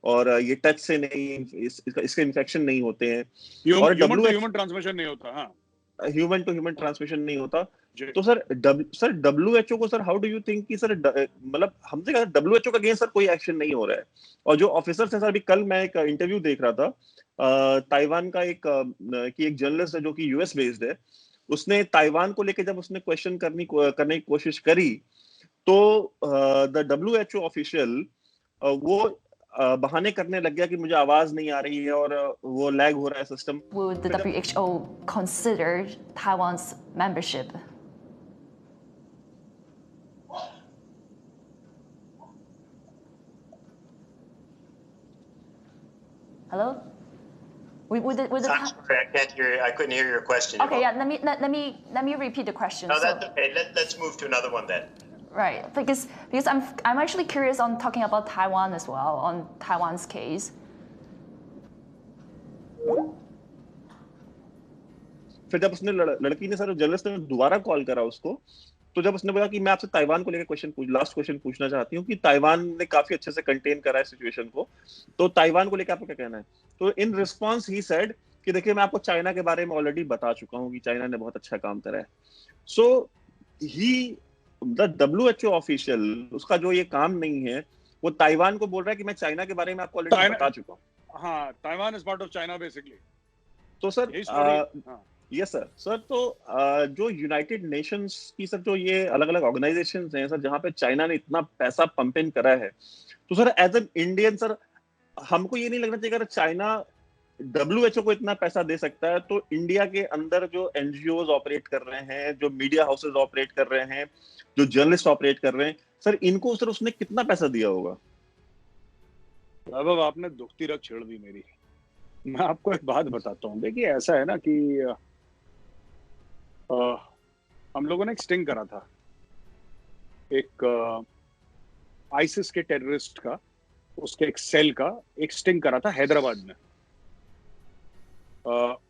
और ये टच से नहीं, इसके इन्फेक्शन नहीं होते हैं, और human to WH human transmission नहीं होता। हाँ ह्यूमन टू ह्यूमन ट्रांसमिशन नहीं होता। जी। तो सर डब्ल्यूएचओ को, sir how do you think कि सर मतलब हमसे कहा डब्ल्यूएचओ का अगेंस्ट सर कोई एक्शन नहीं हो रहा है, और जो ऑफिसर्स हैं सर, अभी कल मैं एक इंटरव्यू देख रहा था, ताइवान का एक जर्नलिस्ट है जो कि यूएस बेस्ड है, उसने ताइवान को लेके जब उसने क्वेश्चन करने की कोशिश करी, तो द डब्ल्यूएचओ ऑफिशियल वो बहाने करने लग गया कि मुझे आवाज नहीं आ रही है और वो लैग हो रहा है system. Would the WHO consider Taiwan's membership? Hello? I'm sorry, I can't hear. I couldn't hear your question. Okay, yeah. Let me repeat the question. No, that's okay. Let's move to another one then. Right, because I'm actually curious on talking about Taiwan as well, on Taiwan's case. फिर जब उसने लड़की ने, sir journalist ने दोबारा call करा उसको, तो जब उसने बोला कि मैं आपसे ताइवान को लेकर लास्ट क्वेश्चन पूछना चाहती हूँ कि ताइवान ने काफी अच्छे से कंटेन करा है सिचुएशन को, तो ताइवान को लेकर आपको क्या कहना है? तो इन रिस्पॉन्स ही सेड कि देखिए मैं आपको चाइना के बारे में ऑलरेडी बता चुका हूँ कि चाइना ने बहुत अच्छा काम करा है। सो ही द डब्ल्यूएचओ ऑफिशियल, उसका जो ये काम नहीं है, वो ताइवान को बोल रहा है कि मैं चाइना के बारे में आपको ऑलरेडी बता चुका हूँ। हाँ, Taiwan is part of China basically. तो सर हाँ। यस सर, तो जो यूनाइटेड नेशंस की सर जो ये अलग अलग ऑर्गेनाइजेशंस हैं सर, जहाँ पे चाइना ने इतना पैसा पंप इन करा है, तो sir as an Indian sir, हमको ये नहीं लगना चाहिए अगर चाइना डब्ल्यूएचओ को इतना पैसा दे सकता है, तो इंडिया के अंदर जो एनजीओज ऑपरेट कर रहे हैं, जो मीडिया हाउसेज ऑपरेट कर रहे हैं, जो जर्नलिस्ट ऑपरेट कर रहे हैं, सर इनको सर उसने कितना पैसा दिया होगा? अब आपने दुखती रग छेड़ दी मेरी। मैं आपको एक बात बताता हूँ। देखिए ऐसा है ना कि हम लोगों ने एक स्टिंग करा था, एक आईसिस के टेररिस्ट का, उसके एक सेल का एक स्टिंग करा था हैदराबाद में।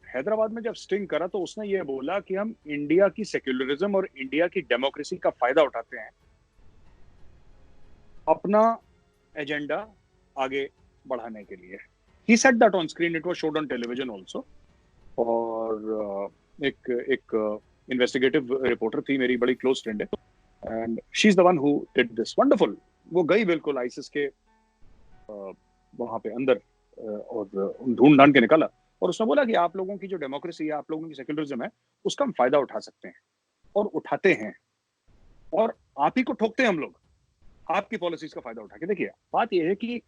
हैदराबाद में जब स्टिंग करा तो उसने ये बोला कि हम इंडिया की सेक्युलरिज्म और इंडिया की डेमोक्रेसी का फायदा उठाते हैं अपना एजेंडा आगे बढ़ाने के लिए। He said that on screen, it was showed on television also. और एक इन्वेस्टिगेटिव रिपोर्टर थी, मेरी बड़ी क्लोज फ्रेंड है, and she is the one who did this. Wonderful. वो गई बिल्कुल आईसिस के वहां पे अंदर और ढूंढ ढांड के निकाला, और उसने बोला कि आप लोगों की जो डेमोक्रेसी है, आप लोगों की सेक्युलरिज्म है, उसका हम फायदा उठा सकते हैं और उठाते हैं, और आप ही को ठोकते हैं हम लोग आपकी पॉलिसीज का फायदा उठा के। देखिए बात यह है कि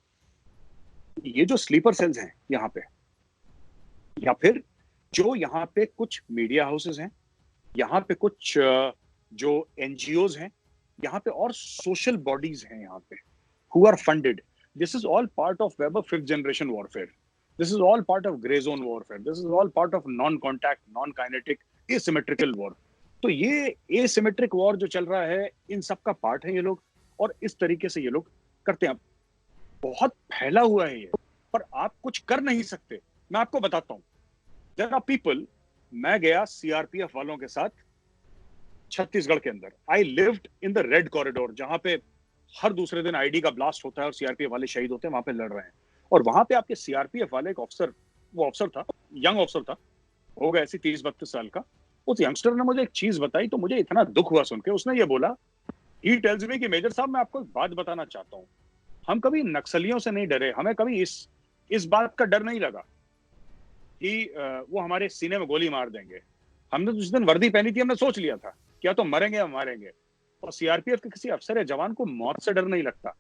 ये जो स्लीपर सेल्स हैं यहाँ पे, या फिर जो यहाँ पे कुछ मीडिया हाउसेस हैं, यहाँ पे कुछ जो एनजीओज हैं, यहाँ पे और सोशल बॉडीज हैं यहाँ पे who are funded, this is all part of web of 5th generation warfare, this is all part of grey zone warfare, this is all part of non contact, non kinetic, asymmetrical war. तो ये asymmetric war जो चल रहा है, इन सब का part है ये लोग, और इस तरीके से ये लोग करते हैं। बहुत फैला हुआ है ये, पर आप कुछ कर नहीं सकते। मैं आपको बताता हूं, देयर आर पीपल, मैं गया सीआरपीएफ वालों के साथ छत्तीसगढ़ के अंदर, I lived in the red corridor, जहां पे हर दूसरे दिन आईडी का ब्लास्ट होता है और सीआरपीएफ वाले शहीद होते हैं, वहां पे लड़ रहे हैं। और वहां पे आपके सीआरपीएफ वाले एक ऑफिसर, वो ऑफिसर था, यंग ऑफिसर था, हो गया ऐसी 30-32 साल का, उस यंगस्टर ने मुझे एक चीज बताई, तो मुझे इतना दुख हुआ सुन के। उसने ये बोला, ही टेल्स मी कि मेजर साहब मैं आपको एक बात बताना चाहता हूँ, हम कभी नक्सलियों से नहीं डरे, हमें कभी इस बात का डर नहीं लगा कि वो हमारे सीने में गोली मार देंगे। हमने तो जिस दिन वर्दी पहनी थी, हमने सोच लिया था क्या तो मरेंगे या मारेंगे, और सीआरपीएफ के किसी अफसर या जवान को मौत से डर नहीं लगता।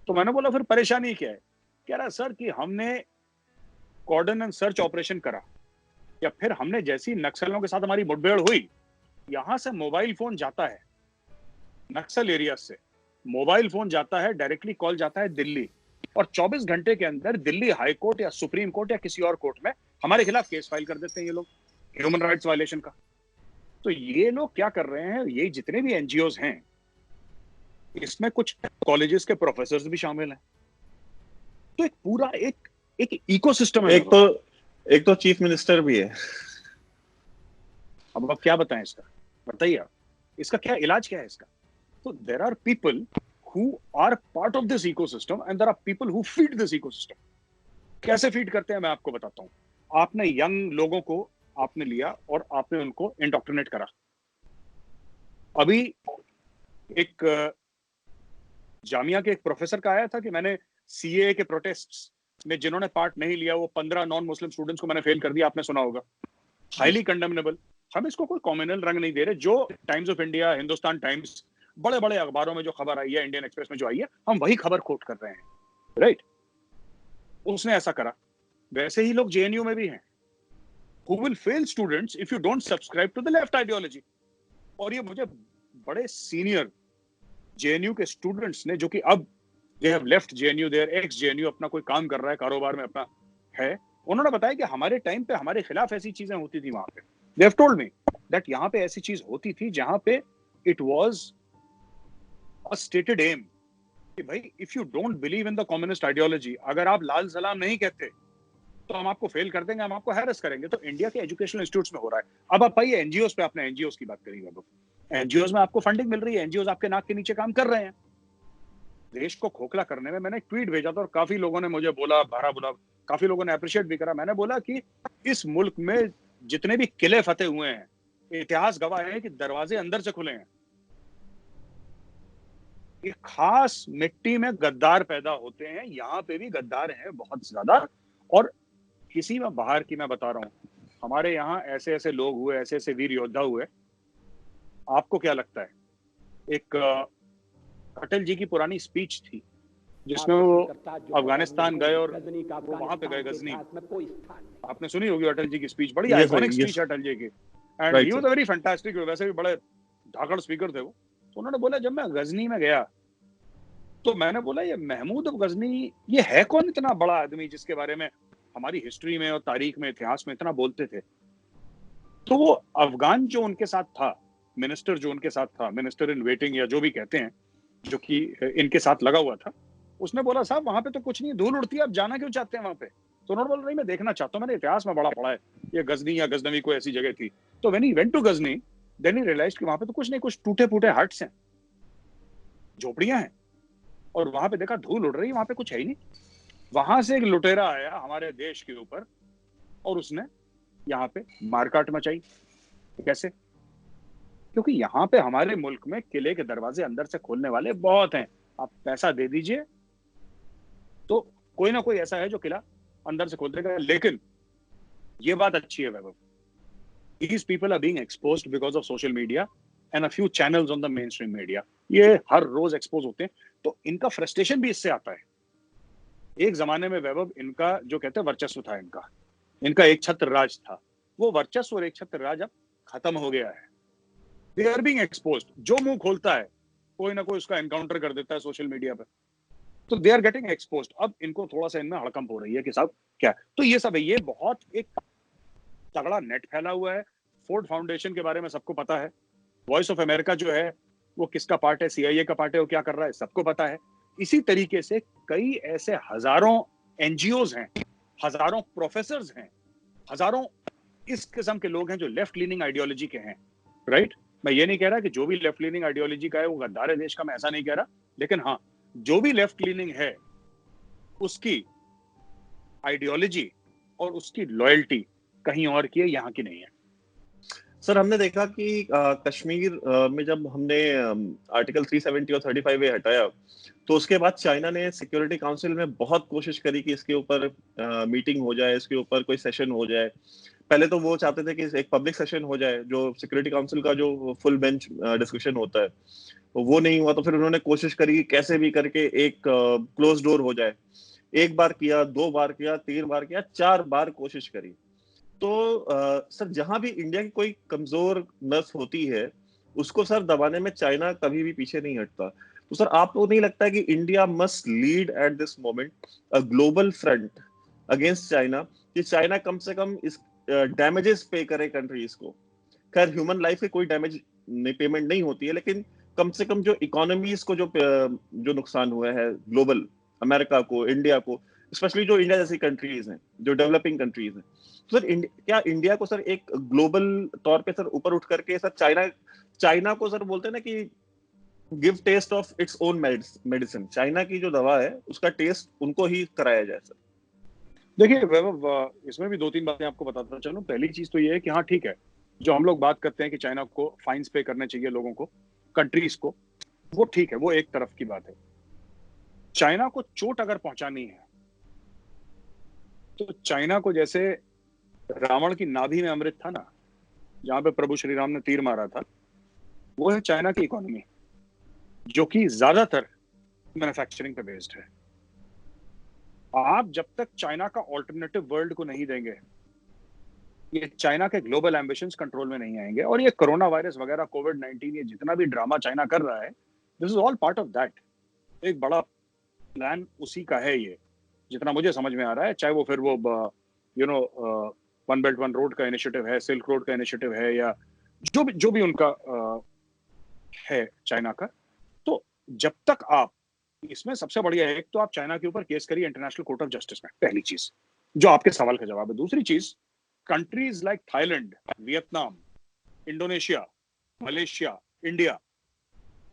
तो मैंने बोला फिर परेशानी क्या है? कह रहा सर कि हमने कॉर्डन एंड सर्च ऑपरेशन करा, या फिर हमने जैसी नक्सलियों के साथ हमारी मुठभेड़ हुई, यहां से मोबाइल फोन जाता है नक्सल एरिया से मोबाइल फोन जाता है, डायरेक्टली कॉल जाता है दिल्ली, और 24 घंटे के अंदर दिल्ली हाई कोर्ट या सुप्रीम कोर्ट या किसी और कोर्ट में हमारे खिलाफ केस फाइल कर देते हैं ये लोग, ह्यूमन राइट्स वायलेशन का। तो ये लोग क्या कर रहे हैं, ये जितने भी एनजीओज हैं, इसमें कुछ कॉलेजेस के प्रोफेसर्स भी शामिल हैं। तो एक पूरा एक इकोसिस्टम है। एक तो चीफ मिनिस्टर भी है। अब आप क्या बताएं इसका, बताइए आप, इसका क्या इलाज क्या है इसका? तो there are people who are part of this ecosystem and there are people who feed this ecosystem. कैसे फीड करते हैं मैं आपको बताता हूं। आपने यंग लोगों को आपने लिया और आपने उनको इंडोक्ट्रिनेट करा। अभी एक जामिया के एक प्रोफेसर का आया था कि मैंने सीए के प्रोटेस्ट्स में जिन्होंने पार्ट नहीं लिया वो 15 नॉन मुस्लिम स्टूडेंट्स को मैंने फेल कर दिया, आपने सुना होगा। Highly condemnable. हम इसको कोई कॉम्युनल रंग नहीं दे रहे। जो times of India, Hindustan times, बड़े बड़े अखबारों में जो खबर आई है, इंडियन एक्सप्रेस में जो आई है, हम वही खबर कोट कर रहे हैं, राइट? उसने ऐसा करा। वैसे ही लोग जेएनयू में भी हैं, who will fail students if you don't subscribe to the left ideology। और ये मुझे बड़े सीनियर जेएनयू के स्टूडेंट्स ने, जो कि अब they have left JNU, they are ex JNU, अपना कोई काम कर रहा है, कारोबार में अपना है, उन्होंने बताया कि हमारे टाइम पे हमारे खिलाफ ऐसी चीजें होती थी वहां पे। They have told me that यहाँ पे ऐसी चीज होती थी जहां पे it was a stated aim कि भाई if you don't believe in the communist ideology, अगर आप लाल सलाम नहीं कहते तो हम आपको फेल कर देंगे, हम आपको हैरेस करेंगे। तो इंडिया के एजुकेशनल इंस्टीट्यूट्स में हो रहा है। अब आप आइए एनजीओस पे, आपने एनजीओस की बात करी। अब एनजीओस में आपको फंडिंग मिल रही है, एनजीओस आपके नाक के नीचे काम कर रहे हैं। देश को खोखला करने में मैंने एक ट्वीट भेजा था और काफी लोगों ने मुझे बोला, भरा बोला, काफी लोगों ने अप्रिशिएट भी करा। मैंने बोला कि इस मुल्क में जितने भी किले फतेह हुए हैं, इतिहास गवाह है कि दरवाजे अंदर से खुले हैं। एक खास मिट्टी में गद्दार पैदा होते हैं, यहाँ पे भी गद्दार हैं बहुत ज्यादा। और किसी में बाहर की मैं बता रहा हूँ, हमारे यहाँ ऐसे ऐसे लोग हुए, ऐसे ऐसे वीर योद्धा हुए। आपको क्या लगता है, एक अटल जी की पुरानी स्पीच थी जिसमें वो अफगानिस्तान गए और वो वहां पे गए गजनी, आपने सुनी होगी अटल जी की स्पीच, बड़ी आइकॉनिक स्पीच है अटल जी की, and he was very fantastic. वैसे भी बड़े धाकड़ स्पीकर थे वो। तो उन्होंने बोला जब मैं गजनी में गया तो मैंने बोला ये महमूद अब गजनी ये है कौन इतना बड़ा आदमी जिसके बारे में हमारी हिस्ट्री में और तारीख में, इतिहास में इतना बोलते थे। तो वो अफगान जो उनके साथ था, मिनिस्टर जो उनके साथ था, मिनिस्टर इन वेटिंग या जो भी कहते हैं, जो कि इनके साथ लगा हुआ था, उसने बोला साहब वहां पे तो कुछ नहीं, धूल उड़ती है, आप जाना क्यों चाहते हैं वहां पे? तो उन्होंने बोला नहीं मैं देखना चाहता हूँ, मैंने इतिहास में बड़ा पढ़ा है, ये गजनी या गजनवी कोई ऐसी जगह थी। तो when he went to Ghazni then he realised कि वहां पे तो कुछ नहीं, कुछ टूटे फूटे हट्स हैं, झोपड़ियां हैं, और वहां पे देखा धूल उड़ रही है, वहां पे कुछ है ही नहीं। वहां से एक लुटेरा आया हमारे देश के ऊपर और उसने यहाँ पे मारकाट मचाई। कैसे? क्योंकि यहाँ पे हमारे मुल्क में किले के दरवाजे अंदर से खोलने वाले बहुत हैं। आप पैसा दे दीजिए तो कोई ना कोई ऐसा है जो किला अंदर से खोल देगा। लेकिन ये बात अच्छी है वैभव, these people are being exposed because of social media and a few channels on the mainstream media। ये हर रोज एक्सपोज होते हैं, तो इनका फ्रस्ट्रेशन भी इससे आता है। एक जमाने में वैभव इनका जो कहते हैं वर्चस्व था, इनका एक छत्र राज था, वो वर्चस्व और एक छत्र राज अब खत्म हो गया है। They are being exposed. जो मुंह खोलता है कोई ना कोई उसका एनकाउंटर कर देता है सोशल मीडिया पे, तो दे आर गेटिंग एक्सपोज्ड। अब इनको थोड़ा सा इनमें हड़कंप हो रही है कि साहब क्या, तो ये सब है, ये बहुत एक तगड़ा नेट फैला हुआ है। फोर्ड फाउंडेशन के बारे में सबको पता है, वॉइस ऑफ अमेरिका जो है वो किसका पार्ट है, सीआईए का पार्ट है, वो क्या कर रहा है सबको पता है। इसी तरीके से कई ऐसे हजारों एनजीओज हैं, हजारों प्रोफेसर्स हैं, हजारों इस किस्म के लोग हैं जो लेफ्ट लीनिंग आइडियोलॉजी के हैं, राइट? मैं ये नहीं कह रहा कि जो भी लेफ्ट लीनिंग आइडियोलॉजी का है वो गद्दार है देश का, मैं ऐसा नहीं कह रहा, लेकिन हाँ जो भी लेफ्ट लीनिंग है उसकी आइडियोलॉजी और उसकी लॉयल्टी कहीं और की है, यहाँ की नहीं है। सर हमने देखा कि कश्मीर में जब हमने आर्टिकल 370 और 35A हटाया तो उसके बाद चाइना ने सिक्योरिटी काउंसिल में बहुत कोशिश करी कि इसके ऊपर मीटिंग हो जाए, इसके ऊपर कोई सेशन हो जाए। पहले तो वो चाहते थे कि एक पब्लिक सेशन हो जाए, जो सिक्योरिटी काउंसिल का जो फुल बेंच डिस्कशन होता है, तो वो नहीं हुआ। तो फिर उन्होंने कोशिश करी कि कैसे भी करके एक क्लोज डोर हो जाए। एक बार किया, 2 बार किया, 3 बार किया, 4 बार कोशिश करी। तो सर जहां भी इंडिया की कोई कमजोर नस होती है उसको सर दबाने में चाइना कभी भी पीछे नहीं हटता। तो सर आपको नहीं लगता है कि India must lid at this moment a global front against China, कि चाइना कम से कम इस डैमेजेस पे करे कंट्रीज को। खैर ह्यूमन लाइफ के कोई डैमेज पेमेंट नहीं होती है, लेकिन कम से कम जो इकोनॉमीज को जो नुकसान हुआ है ग्लोबल, अमेरिका को, इंडिया को, स्पेशली जो इंडिया जैसी कंट्रीज हैं, जो डेवलपिंग कंट्रीज हैं, सर क्या इंडिया को सर एक ग्लोबल तौर पे सर ऊपर उठ करके सर चाइना चाइना को सर बोलते हैं ना कि give taste of its own medicine, China की जो दवा है उसका टेस्ट उनको ही कराया जाए सर। देखिए वैभव, इसमें भी 2-3 बातें आपको बताता चलूं। पहली चीज तो ये है कि हाँ ठीक है, जो हम लोग बात करते हैं कि चाइना को फाइन्स पे करने चाहिए लोगों को, कंट्रीज को, वो ठीक है, वो एक तरफ की बात है। चाइना को चोट अगर पहुंचानी है तो चाइना को जैसे रावण की नाभि में अमृत था ना, जहां पे प्रभु श्री राम ने तीर मारा था, वो है चाइना की इकोनॉमी, जो कि ज्यादातर मैन्युफैक्चरिंग पे बेस्ड है। आप जब तक चाइना का ऑल्टरनेटिव वर्ल्ड को नहीं देंगे, ये चाइना के ग्लोबल एम्बिशंस कंट्रोल में नहीं आएंगे। और ये कोरोना वायरस वगैरह, कोविड-19, ये जितना भी ड्रामा चाइना कर रहा है, this is all part of that. एक बड़ा प्लान उसी का है ये, जितना मुझे समझ में आ रहा है। चाहे वो फिर वो वन बेल्ट वन रोड का इनिशिएटिव है, सिल्क रोड का इनिशिएटिव है, या जो भी उनका है चाइना का। तो जब तक आप इसमें, सबसे बढ़िया है एक तो आप चाइना के ऊपर केस करिए इंटरनेशनल कोर्ट ऑफ जस्टिस में, पहली चीज, जो आपके सवाल का जवाब है। दूसरी चीज, countries like Thailand, Vietnam, Indonesia, Malaysia, India,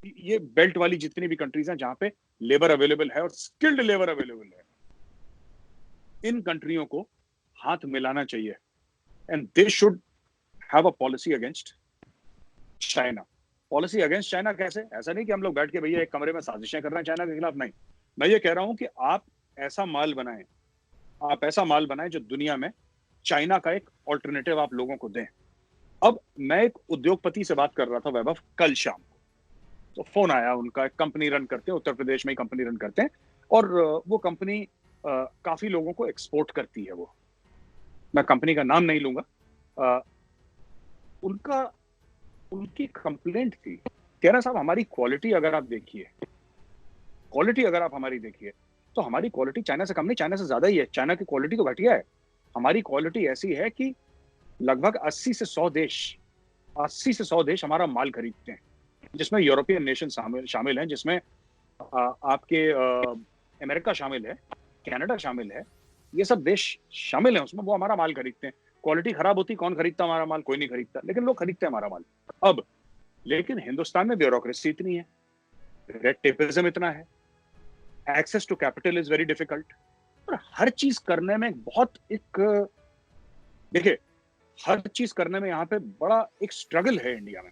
ये बेल्ट वाली जितनी भी कंट्रीज हैं जहां पे लेबर अवेलेबल है और स्किल्ड लेबर अवेलेबल है, इन कंट्रियों को हाथ मिलाना चाहिए। And they should have a policy against China. Policy against China कैसे? ऐसा नहीं कि हम लोग बैठ के भैया एक कमरे में साजिशें कर रहे हैं चाइना के खिलाफ, नहीं। मैं ये कह रहा हूं कि आप ऐसा माल बनाएं, आप ऐसा माल बनाएं जो दुनिया में चाइना का एक ऑल्टरनेटिव आप लोगों को दें। अब मैं एक उद्योगपति से बात कर रहा था वैभव कल शाम को, तो फोन आया उनका, एक कंपनी रन करते हैं, उत्तर प्रदेश में ही कंपनी रन करते हैं, और वो कंपनी काफी लोगों को एक्सपोर्ट करती है। वो, मैं कंपनी का नाम नहीं लूंगा। उनकी कंप्लेंट थी, कह रहा साहब हमारी क्वालिटी अगर आप देखिए, क्वालिटी अगर आप हमारी देखिए, तो हमारी क्वालिटी चाइना से कम नहीं, चाइना से ज्यादा ही है। चाइना की क्वालिटी तो घटिया है, हमारी क्वालिटी ऐसी है कि लगभग 80 से 100 देश हमारा माल खरीदते हैं, जिसमें यूरोपियन नेशन शामिल हैं, जिसमें आपके अमेरिका शामिल है, कनाडा शामिल है, ये सब देश शामिल हैं उसमें। वो हमारा माल खरीदते हैं। क्वालिटी खराब होती, कौन खरीदता हमारा माल? कोई नहीं खरीदता, लेकिन लोग खरीदते हैं हमारा माल। अब लेकिन हिंदुस्तान में ब्यूरोक्रेसी इतनी है, रेड टेपिज्म इतना है, access to capital is very difficult, और हर चीज करने में बहुत एक, देखिए हर चीज करने में यहाँ पे बड़ा एक स्ट्रगल है इंडिया में।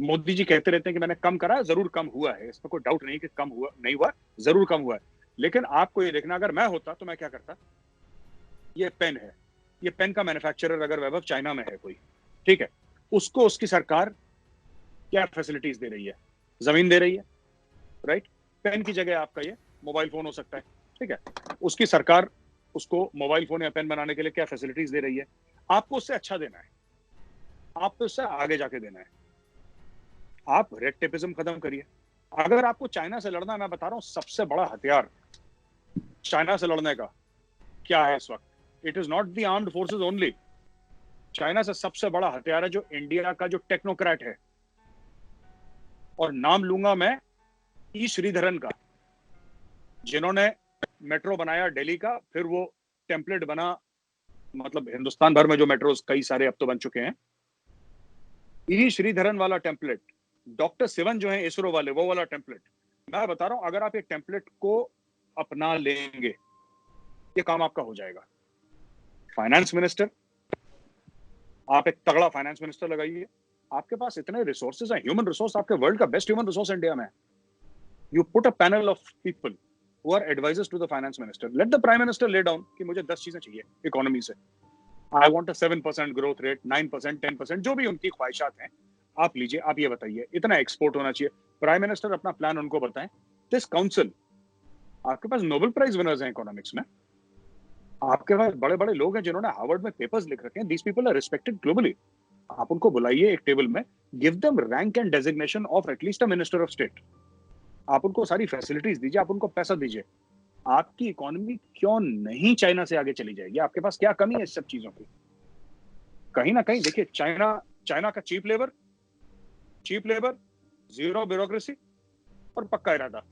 मोदी जी कहते रहते हैं कि मैंने कम करा है, जरूर कम हुआ है, इसमें कोई डाउट नहीं कि कम हुआ नहीं हुआ, जरूर कम हुआ है। लेकिन आपको ये देखना, अगर मैं होता तो मैं क्या करता। ये पेन है, ये पेन का मैन्युफैक्चरर अगर वैभव चाइना में है कोई, ठीक है, उसको उसकी सरकार क्या फैसिलिटीज दे रही है? जमीन दे रही है, राइट? पेन की जगह आपका ये मोबाइल फोन हो सकता है, ठीक है। उसकी सरकार उसको मोबाइल फोन या पेन बनाने के लिए क्या फैसिलिटीज दे रही है? आपको उससे अच्छा देना है, आपको उससे आगे जाके देना है। आप रेड टेपिज्म खत्म करिए। अगर आपको चाइना से लड़ना, मैं बता रहा हूं सबसे बड़ा हथियार चाइना से लड़ने का क्या है इस वक्त, it is not the armed forces only. China से सबसे बड़ा हथियार है जो इंडिया का जो टेक्नोक्रेट है, और नाम लूंगा मैं ई श्रीधरन का, जिन्होंने मेट्रो बनाया दिल्ली का, फिर वो टेम्पलेट बना, मतलब हिंदुस्तान भर में जो मेट्रोज कई सारे अब तो बन चुके हैं, ई श्रीधरन वाला टेम्पलेट, डॉक्टर सिवन जो है इसरो वाले, वो वाला टेम्पलेट। मैं बता रहा हूं, अगर आप ये टेम्पलेट को अपना लेंगे, ये काम आपका हो जाएगा। फाइनेंस मिनिस्टर, आप एक तगड़ा फाइनेंस मिनिस्टर लगाइए, आपके पास इतने रिसोर्सेज हैं, ह्यूमन रिसोर्स, आपके वर्ल्ड का बेस्ट ह्यूमन रिसोर्स इंडिया में। You put a panel of people who are advisers to the finance minister, let the prime minister lay down कि मुझे 10 चीजें चाहिए इकोनॉमी से, I want a 7% growth rate, 9%, 10%, जो भी उनकी ख्वाहिशात हैं आप लीजिए, आप ये बताइए इतना एक्सपोर्ट होना चाहिए। प्राइम मिनिस्टर अपना प्लान उनको बताएं। दिस काउंसिल, आपके पास नोबेल प्राइज विनर्स हैं इकोनॉमिक्स में, आपके पास बड़े बड़े लोग हैं जिन्होंने हार्वर्ड में पेपर्स लिख रखे हैं, these people are respected globally. आप उनको बुलाइए एक टेबल में, give them rank and designation of at least a minister of state. आप उनको सारी फैसिलिटीज दीजिए, आप उनको पैसा दीजिए। आपकी इकोनॉमी क्यों नहीं चाइना से आगे चली जाएगी? आपके पास क्या कमी है इस सब चीजों की? कहीं ना कहीं देखिए, चाइना का चीप लेबर, जीरो ब्यूरोक्रेसी और पक्का इरादा,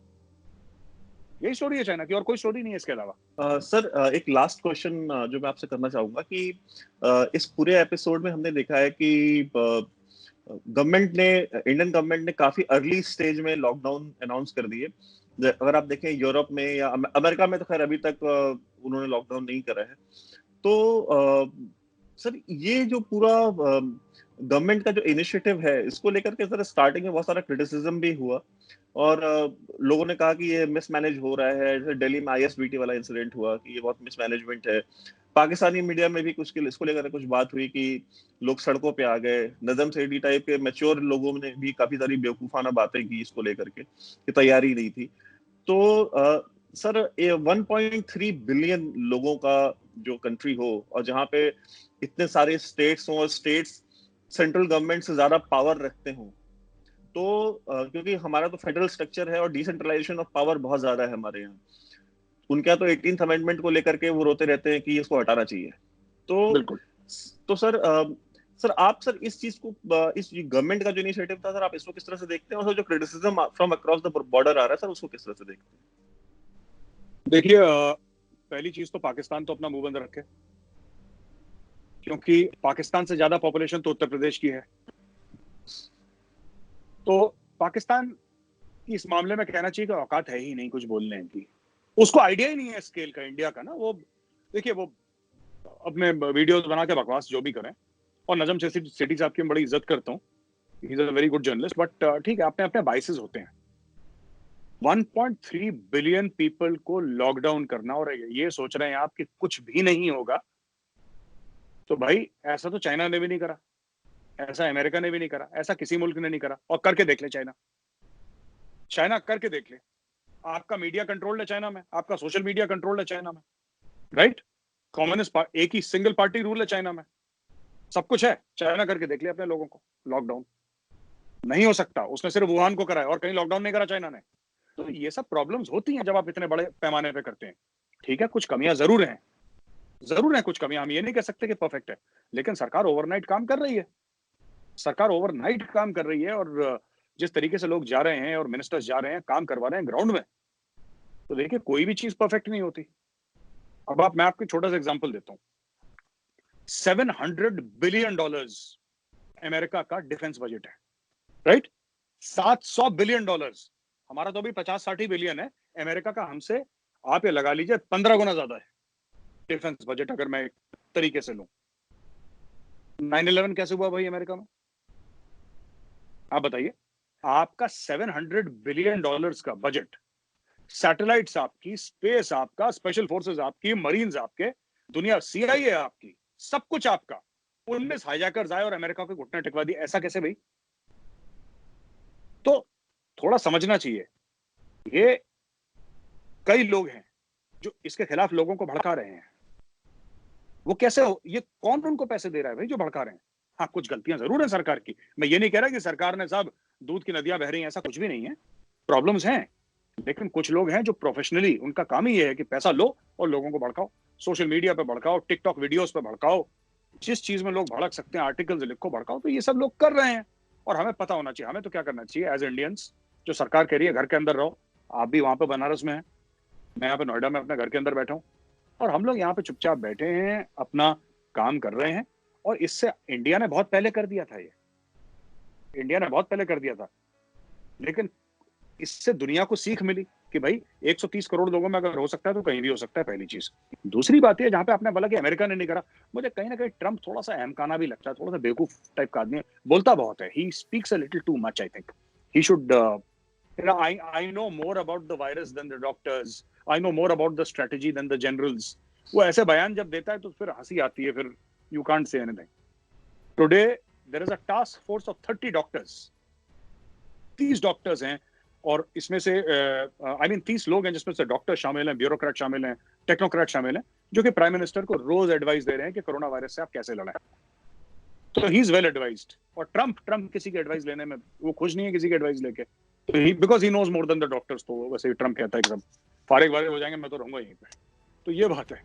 यही स्टोरी है चाइना की, और कोई स्टोरी नहीं है इसके अलावा। सर एक लास्ट क्वेश्चन जो मैं आपसे करना चाहूंगा कि इस पूरे एपिसोड में हमने देखा है कि इंडियन गवर्नमेंट ने काफी अर्ली स्टेज में लॉकडाउन अनाउंस कर दिए। अगर आप देखें यूरोप में या अमेरिका में तो खैर अभी तक उन्होंने लॉकडाउन नहीं करा है। तो सर ये जो पूरा गवर्नमेंट का जो इनिशिएटिव है, इसको लेकर के सर स्टार्टिंग में बहुत सारा क्रिटिसिज्म भी हुआ और लोगों ने कहा कि ये मिसमैनेज हो रहा है। जैसे दिल्ली में आईएसबीटी वाला इंसिडेंट हुआ कि ये बहुत मिसमैनेजमेंट है। पाकिस्तानी मीडिया में भी कुछ इसको लेकर कुछ बात हुई कि लोग सड़कों पे आ गए। नजम सेठी टाइप के मैच्योर लोगों ने भी काफी सारी बेवकूफाना बातें की इसको लेकर के, कि तैयारी नहीं थी। तो सर 1.3 बिलियन लोगों का जो कंट्री हो और जहाँ पे इतने सारे स्टेट्स हो और स्टेट्स सेंट्रल गवर्नमेंट से ज्यादा पावर रखते हो, तो क्योंकि हमारा तो फेडरल स्ट्रक्चर है और डिसेंट्रलाइजेशन ऑफ पावर बहुत ज्यादा है हमारे यहाँ। उनके यहाँ तो 18th अमेंडमेंट को लेकर के वो रोते रहते हैं कि इसको हटाना चाहिए। तो बिल्कुल। तो सर आप सर इस चीज को, इस गवर्नमेंट का जो इनिशिएटिव था सर, आप इसको किस तरह से देखते हैं? और जो criticism from across the border आ रहा है सर, उसको किस तरह से देखते हैं? देखिए, पहली चीज तो पाकिस्तान तो अपना मुंह बंद रखे, क्योंकि पाकिस्तान से ज्यादा पॉपुलेशन तो उत्तर प्रदेश की है। तो पाकिस्तान की इस मामले में कहना चाहिए कि औकात है ही नहीं कुछ बोलने की, उसको आइडिया ही नहीं है स्केल का इंडिया का ना। वो देखिए, वो अपने वीडियोस बना के बकवास जो भी करें, और नजम सेठी साहब की मैं बड़ी इज्जत करता हूँ, he is a very good journalist, but ठीक है, अपने अपने बाइसेस होते हैं। 1.3 बिलियन पीपल को लॉकडाउन करना और ये सोच रहे हैं आप कि कुछ भी नहीं होगा, तो भाई ऐसा तो चाइना ने भी नहीं करा, ऐसा अमेरिका ने भी नहीं करा, ऐसा किसी मुल्क ने नहीं करा। और करके देख ले चाइना करके देख ले। आपका मीडिया कंट्रोल है चाइना में, आपका सोशल मीडिया कंट्रोल है चाइना में, राइट? कम्युनिस्ट एक ही सिंगल पार्टी रूल है चाइना में, सब कुछ है। चाइना करके देख ले अपने लोगों को लॉकडाउन। नहीं हो सकता, उसने सिर्फ वुहान को करा है और कहीं लॉकडाउन नहीं करा चाइना ने। तो ये सब प्रॉब्लम्स होती हैं जब आप इतने बड़े पैमाने पे करते हैं। ठीक है, कुछ कमियां जरूर हैं कुछ कमियां, हम ये नहीं कह सकते कि परफेक्ट है, लेकिन सरकार ओवरनाइट काम कर रही है। और जिस तरीके से लोग जा रहे हैं और मिनिस्टर्स जा रहे हैं, काम करवा रहे हैं ग्राउंड में, तो देखिए कोई भी चीज परफेक्ट नहीं होती। अब मैं आपको छोटा सा एग्जांपल देता हूं। $700 बिलियन अमेरिका का डिफेंस बजट है, राइट? $700 बिलियन। हमारा तो अभी 50-60 बिलियन है, अमेरिका का हमसे आप ये लगा लीजिए 15 गुना ज्यादा है डिफेंस बजट, अगर मैं एक तरीके से लूं। 9/11 कैसे हुआ भाई अमेरिका में? आप बताइए। आपका $700 बिलियन का बजट, सैटेलाइट्स आपकी, स्पेस आपका, स्पेशल फोर्सेस आपकी, मरीन्स आपके, दुनिया CIA आपकी, सब कुछ आपका। 19 हाईजैकर्स आए और अमेरिका को घुटने टिकवा दिए, ऐसा कैसे भाई? तो थोड़ा समझना चाहिए, ये कई लोग हैं जो इसके खिलाफ लोगों को भड़का रहे हैं। वो कैसे हो? ये कौन उनको पैसे दे रहा है भाई जो भड़का रहे हैं? हाँ, कुछ गलतियां जरूर हैं सरकार की। मैं ये नहीं कह रहा कि सरकार ने सब दूध की नदियां बह रही हैं, ऐसा कुछ भी नहीं है, प्रॉब्लम्स हैं। लेकिन कुछ लोग हैं जो प्रोफेशनली, उनका काम ही ये है कि पैसा लो और लोगों को भड़काओ, सोशल मीडिया पे भड़काओ, टिकटॉक वीडियोस पे भड़काओ, जिस चीज में लोग भड़क सकते हैं, आर्टिकल्स लिखो, भड़काओ। तो ये सब लोग कर रहे हैं और हमें पता होना चाहिए। हमें तो क्या करना चाहिए एज इंडियंस, जो सरकार कह रही है घर के अंदर रहो, आप भी वहां पे बनारस में है, मैं यहाँ पे नोएडा में अपने घर के अंदर बैठा हूँ, और हम लोग यहाँ पे चुपचाप बैठे हैं, अपना काम कर रहे हैं। और इससे इंडिया ने बहुत पहले कर दिया था, इंडिया ने बहुत पहले कर दिया था, लेकिन इससे दुनिया को सीख मिली कि भाई 130 करोड़ लोगों में अगर हो सकता है तो कहीं भी हो सकता है, पहली चीज। दूसरी बात है, जहां पे आपने बोला कि अमेरिका ने नहीं करा, मुझे कहीं ना कहीं ट्रम्प थोड़ा सा अहमकाना भी लगता है, थोड़ा सा बेवकूफ टाइप का आदमी है, बोलता बहुत है। He speaks a little too much. I think he should, I know more about the virus than the doctors. I know more about the strategy than the generals. वो ऐसे बयान जब देता है तो फिर हंसी आती है, फिर you can't say anything. Today there is a task force of 30 doctors. 30 doctors हैं, और इसमें से 30 लोग हैं, जिसमें से डॉक्टर शामिल हैं, ब्यूरोक्रेट शामिल हैं, टेक्नोक्रेट शामिल हैं, जो कि प्राइम मिनिस्टर को रोज एडवाइस दे रहे हैं कि कोरोना वायरस से आप कैसे लड़ें। तो ही इज वेल एडवाइज्ड। और ट्रम्प किसी की एडवाइस लेने में वो खुश नहीं है किसी की एडवाइस लेके, तो he because he knows more than the doctors. तो वैसे ही ट्रम्प कहता है कि सब फारिग वारिग हो जाएंगे, मैं तो रहूंगा यहीं पे। तो ये बात है।